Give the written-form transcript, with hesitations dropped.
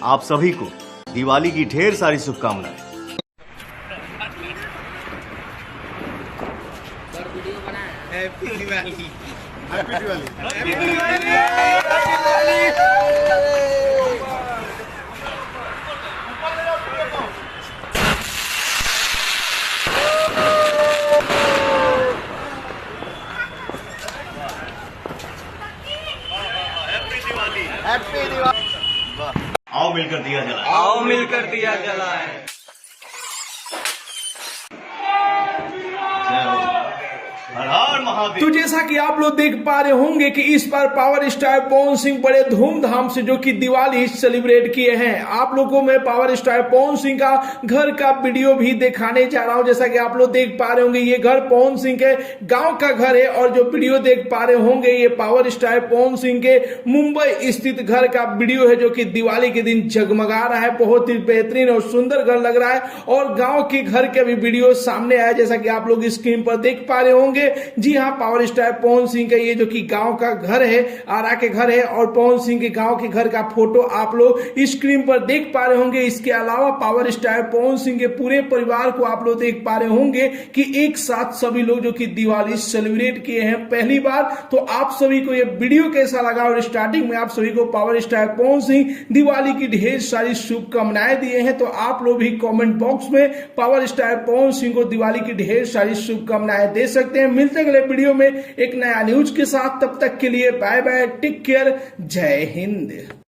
आप सभी को दिवाली की ढेर सारी शुभकामनाएं। Happy Diwali. Happy Diwali. Happy Diwali. आओ मिलकर दिया जलाएं। आओ मिलकर दिया जलाएं। हर हर महादेव। तो जैसा कि आप लोग देख पा रहे होंगे कि इस बार पावर स्टार पवन सिंह बड़े धूमधाम से जो कि दिवाली सेलिब्रेट किए हैं। आप लोगों में पावर स्टार पवन सिंह का घर का वीडियो भी दिखाने जा रहा हूं। जैसा कि आप लोग देख पा रहे होंगे ये घर पवन सिंह के गांव का घर है और जो वीडियो देख पा रहे होंगे ये पावर स्टार पवन सिंह के मुंबई स्थित घर का वीडियो है जो कि दिवाली के दिन जगमगा रहा है। बहुत ही बेहतरीन और सुंदर घर लग रहा है और गांव के घर के भी वीडियो सामने आया जैसा कि आप लोग स्क्रीन पर देख पा रहे होंगे। जी हां, पावर स्टार पवन सिंह का ये जो कि गांव का घर है, आरा के घर है और पवन सिंह के गांव के घर का फोटो आप लोग स्क्रीन पर देख पा रहे होंगे। इसके अलावा पावर स्टार पवन सिंह के पूरे परिवार को आप लोग देख पा रहे होंगे कि एक साथ सभी लोग जो कि दिवाली सेलिब्रेट किए हैं पहली बार। तो आप सभी को ये वीडियो कैसा लगा और स्टार्टिंग में आप सभी को पावर स्टार पवन सिंह दिवाली की ढेर सारी शुभकामनाएं दिए हैं। तो आप लोग भी कमेंट बॉक्स में पावर स्टार पवन सिंह को दिवाली की ढेर सारी शुभकामनाएं दे सकते हैं। मिलते हैं अगले वीडियो में एक नया न्यूज के साथ। तब तक के लिए बाय बाय, टेक केयर, जय हिंद।